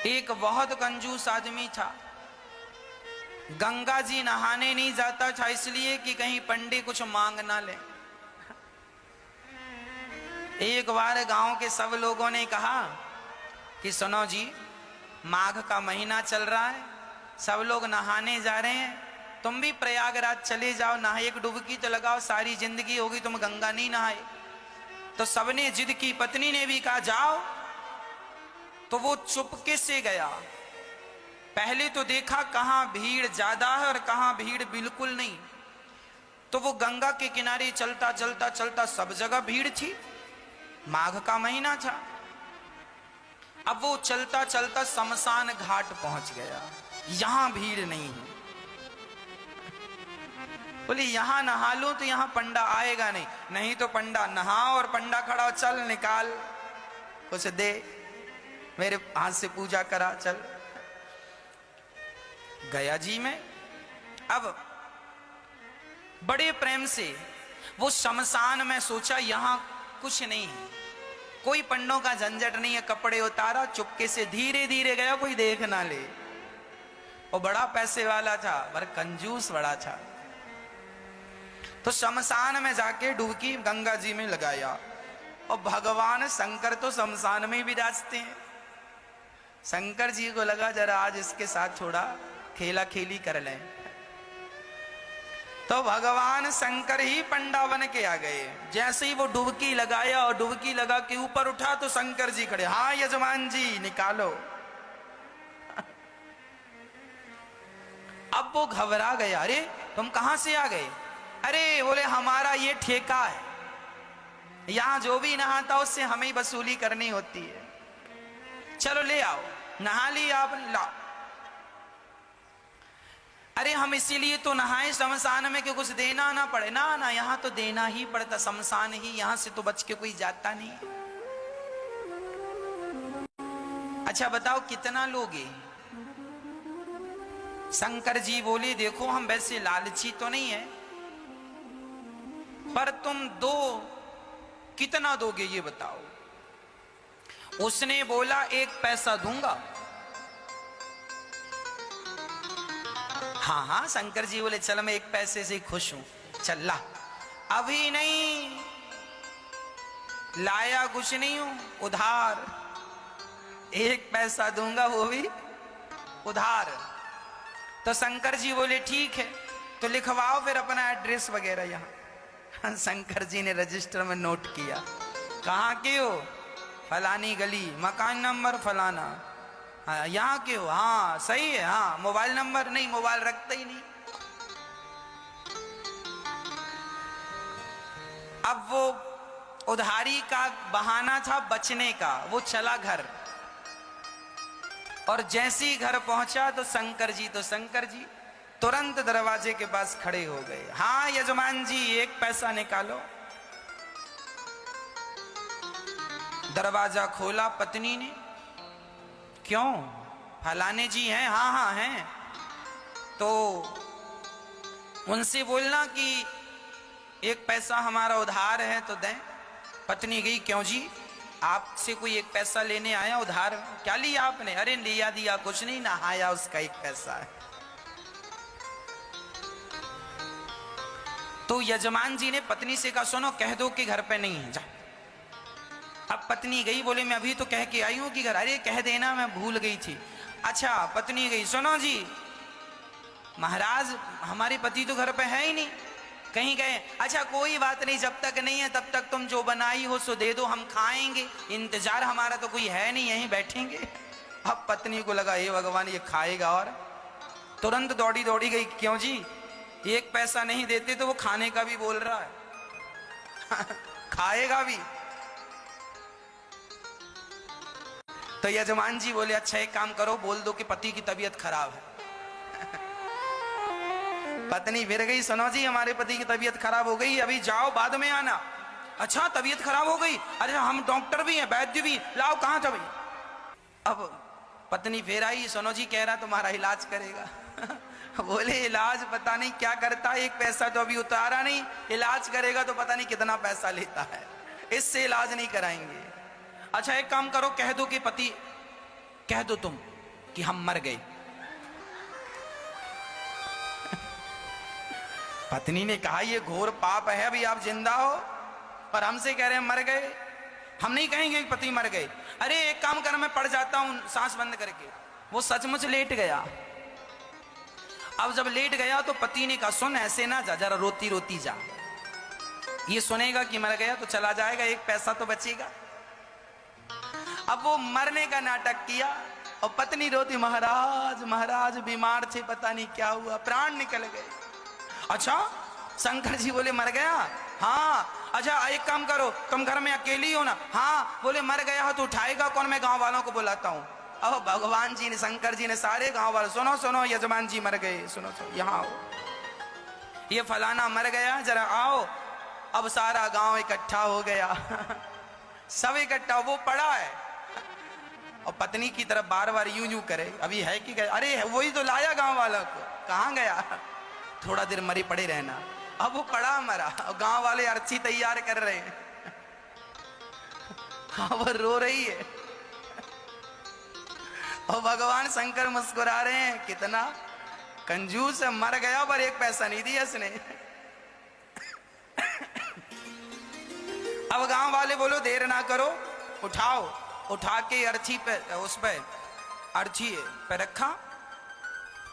एक बहुत कंजूस आदमी था, गंगा जी नहाने नहीं जाता था इसलिए कि कहीं पंडित कुछ मांग ना ले। एक बार गांव के सब लोगों ने कहा कि सुनो जी, माघ का महीना चल रहा है, सब लोग नहाने जा रहे हैं, तुम भी प्रयागराज चले जाओ, नहा एक डुबकी तो लगाओ, सारी जिंदगी होगी तुम गंगा नहीं नहाए। तो सबने जिद की, पत्नी ने भी कहा जाओ। तो वो चुपके से गया। पहले तो देखा कहां भीड़ ज्यादा है और कहां भीड़ बिल्कुल नहीं। तो वो गंगा के किनारे चलता चलता चलता, सब जगह भीड़ थी, माघ का महीना था। अब वो चलता चलता शमशान घाट पहुंच गया, यहां भीड़ नहीं है। बोले यहां नहा लो तो यहां पंडा आएगा नहीं, नहीं तो पंडा नहा और पंडा खड़ा, चल निकाल कुछ दे, मेरे हाथ से पूजा करा, चल। गया जी में। अब बड़े प्रेम से वो शमशान में सोचा यहां कुछ नहीं है, कोई पंडों का झंझट नहीं है, कपड़े उतारा, चुपके से धीरे धीरे गया, कोई देख ना ले। वो बड़ा पैसे वाला था पर कंजूस बड़ा था। तो शमशान में जाके डुबकी गंगा जी में लगाया और भगवान शंकर तो शमशान में ही विराजते हैं। शंकर जी को लगा जरा आज इसके साथ थोड़ा खेला खेली कर लें। तो भगवान शंकर ही पंडा बन के आ गए। जैसे ही वो डुबकी लगाया और डुबकी लगा के ऊपर उठा तो शंकर जी खड़े, हाँ यजमान जी निकालो। अब वो घबरा गया, अरे तुम कहां से आ गए? अरे बोले हमारा ये ठेका है, यहां जो भी नहाता उससे हमें वसूली करनी होती है, चलो ले आओ। नहा ली आपने, लाओ। अरे हम इसीलिए तो नहाए शमशान में कि कुछ देना ना पड़े। ना ना, यहां तो देना ही पड़ता, शमशान ही, यहां से तो बच के कोई जाता नहीं। अच्छा बताओ कितना लोगे? शंकर जी बोले देखो हम वैसे लालची तो नहीं है, पर तुम दो, कितना दोगे ये बताओ? उसने बोला 1 पैसा दूंगा। हाँ हाँ, शंकर जी बोले चल मैं 1 पैसे से खुश हूं, चल ला। अभी नहीं लाया, कुछ नहीं हूं, उधार 1 पैसा दूंगा, वो भी उधार। तो शंकर जी बोले ठीक है, तो लिखवाओ फिर अपना एड्रेस वगैरह यहाँ। शंकर जी ने रजिस्टर में नोट किया, कहाँ के हो? फलानी गली, मकान नंबर फलाना। हाँ यहाँ के हो? हाँ सही है। हाँ मोबाइल नंबर? नहीं, मोबाइल रखते ही नहीं। अब वो उधारी का बहाना था बचने का, वो चला घर। और जैसे ही घर पहुंचा तो शंकर जी तुरंत दरवाजे के पास खड़े हो गए। हाँ यजमान जी 1 पैसा निकालो। दरवाजा खोला पत्नी ने, क्यों? फलाने जी हैं? हाँ हाँ हैं। तो उनसे बोलना कि 1 पैसा हमारा उधार है तो दें। पत्नी गई, क्यों जी, आपसे कोई 1 पैसा लेने आया उधार? क्या लिया आपने? अरे लिया दिया कुछ नहीं, नहाया उसका 1 पैसा है। तो यजमान जी ने पत्नी से कहा सुनो, कह दो कि घर पे नहीं है, जा। अब पत्नी गई, बोले मैं अभी तो कह के आई हूं कि घर। अरे कह देना, मैं भूल गई थी। अच्छा पत्नी गई, सुनो जी महाराज हमारे पति तो घर पे है ही नहीं, कहीं गए। अच्छा कोई बात नहीं, जब तक नहीं है तब तक तुम जो बनाई हो सो दे दो, हम खाएंगे, इंतजार हमारा तो कोई है नहीं, यहीं बैठेंगे। अब पत्नी को लगा हे भगवान ये खाएगा, और तुरंत दौड़ी दौड़ी गई, क्यों जी 1 पैसा नहीं देते तो वो खाने का भी बोल रहा है। खाएगा भी। तो यजमान जी बोले अच्छा एक काम करो, बोल दो कि पति की तबीयत खराब है। पत्नी फिर गई, सुनो जी हमारे पति की तबीयत खराब हो गई, अभी जाओ बाद में आना। अच्छा तबीयत खराब हो गई? अरे हम डॉक्टर भी हैं, वैद्य भी, लाओ कहां था भाई? अब पत्नी फिर आई, सुनो जी कह रहा तुम्हारा इलाज करेगा। बोले इलाज पता नहीं क्या करता है, 1 पैसा तो अभी उतारा नहीं, इलाज करेगा तो पता नहीं कितना पैसा लेता है, इससे इलाज नहीं कराएंगे। अच्छा एक काम करो, कह दो कि पति, कह दो तुम कि हम मर गए। पत्नी ने कहा ये घोर पाप है, अभी आप जिंदा हो और हमसे कह रहे हैं मर गए। हम नहीं कहेंगे कि पति मर गए। अरे एक काम कर, मैं पड़ जाता हूं सांस बंद करके। वो सचमुच लेट गया। अब जब लेट गया तो पति ने कहा सुन ऐसे ना जा, जरा रोती रोती जा। ये सुनेगा कि मर गया तो चला जाएगा, एक पैसा तो बचेगा। अब वो मरने का नाटक किया और पत्नी रोती, महाराज महाराज बीमार थे, पता नहीं क्या हुआ, प्राण निकल गए। अच्छा, शंकर जी बोले मर गया? हाँ। अच्छा एक काम करो, तुम घर में अकेली हो ना? हाँ। बोले मर गया हो तो उठाएगा कौन? मैं गांव वालों को बुलाता हूं। अब भगवान जी ने, शंकर जी ने सारे गांव वाले, सुनो सुनो यजमान जी मर गए, सुनो सुनो यहाँ आओ, ये फलाना मर गया, जरा आओ। अब सारा गांव इकट्ठा हो गया। सब इकट्ठा, वो पड़ा है और पत्नी की तरफ बार बार यूं यूं करे, अभी है कि गया? अरे वही तो लाया गांव वालों को, कहाँ गया? थोड़ा देर मरी पड़े रहना। अब वो पड़ा मरा और गांव वाले अर्थी तैयार कर रहे हैं। हाँ वो रो रही है और भगवान शंकर मुस्कुरा रहे हैं, कितना कंजूस है, मर गया पर एक पैसा नहीं दिया इसने। अब गांव वाले बोलो देर ना करो, उठाओ। उठा के अर्थी पे, उस पे अर्थी पे रखा।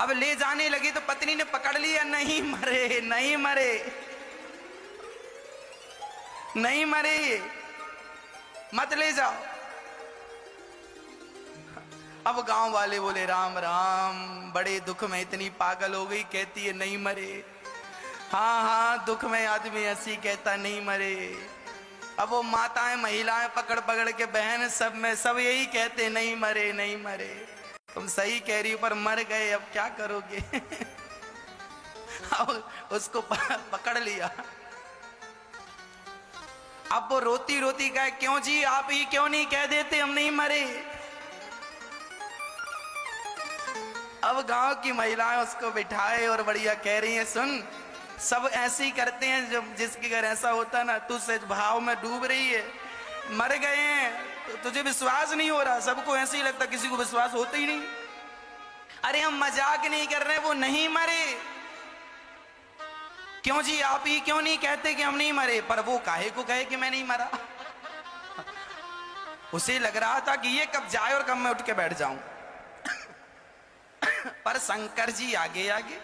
अब ले जाने लगी तो पत्नी ने पकड़ लिया, नहीं मरे नहीं मरे नहीं मरे, मत ले जाओ। अब गांव वाले बोले राम राम, बड़े दुख में इतनी पागल हो गई, कहती है नहीं मरे। हाँ हाँ, दुख में आदमी ऐसी कहता नहीं मरे। अब वो माताएं महिलाएं पकड़ पकड़ के, बहन सब में सब यही कहते नहीं मरे नहीं मरे। तुम सही कह रही हो पर मर गए, अब क्या करोगे? अब उसको पकड़ लिया। अब वो रोती रोती कहे क्यों जी, आप ही क्यों नहीं कह देते हम नहीं मरे? अब गांव की महिलाएं उसको बिठाए और बढ़िया कह रही हैं सुन, सब ऐसे ही करते हैं, जब जिसके घर ऐसा होता ना, तू सच भाव में डूब रही है, मर गए हैं तो तुझे विश्वास नहीं हो रहा। सबको ऐसे ही लगता, किसी को विश्वास होता ही नहीं। अरे हम मजाक नहीं कर रहे, वो नहीं मरे। क्यों जी, आप ही क्यों नहीं कहते कि हम नहीं मरे? पर वो काहे को कहे कि मैं नहीं मरा? उसे लग रहा था कि ये कब जाए और कब मैं उठ के बैठ जाऊं। पर शंकर जी आगे आगे।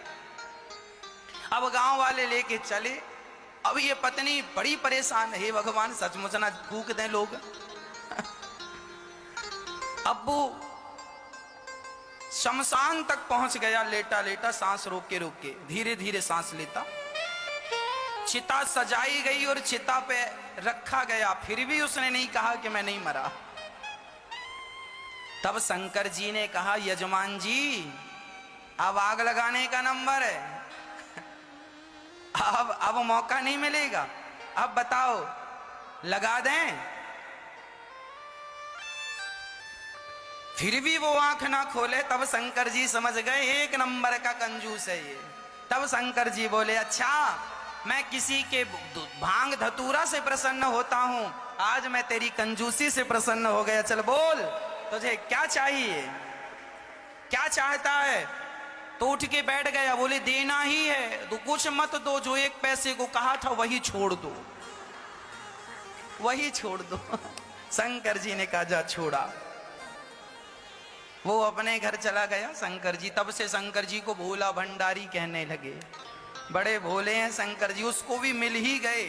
अब गांव वाले लेके चले। अब ये पत्नी बड़ी परेशान है, भगवान सचमुच ना फूक दें लोग। अब वो शमशान तक पहुंच गया, लेटा लेटा सांस रोक के धीरे धीरे सांस लेता। चिता सजाई गई और चिता पे रखा गया, फिर भी उसने नहीं कहा कि मैं नहीं मरा। तब शंकर जी ने कहा यजमान जी अब आग लगाने का नंबर है, अब मौका नहीं मिलेगा, अब बताओ लगा दें? फिर भी वो आंख ना खोले। तब शंकर जी समझ गए एक नंबर का कंजूस है ये। तब शंकर जी बोले अच्छा, मैं किसी के भांग धतूरा से प्रसन्न होता हूं, आज मैं तेरी कंजूसी से प्रसन्न हो गया। चल बोल, तुझे क्या चाहिए, क्या चाहता है? तो उठ के बैठ गया। बोले देना ही है तो कुछ मत दो, जो एक पैसे को कहा था वही छोड़ दो, वही छोड़ दो। शंकर जी ने कहा जा छोड़ा। वो अपने घर चला गया शंकर जी। तब से शंकर जी को भोला भंडारी कहने लगे, बड़े भोले हैं शंकर जी। उसको भी मिल ही गए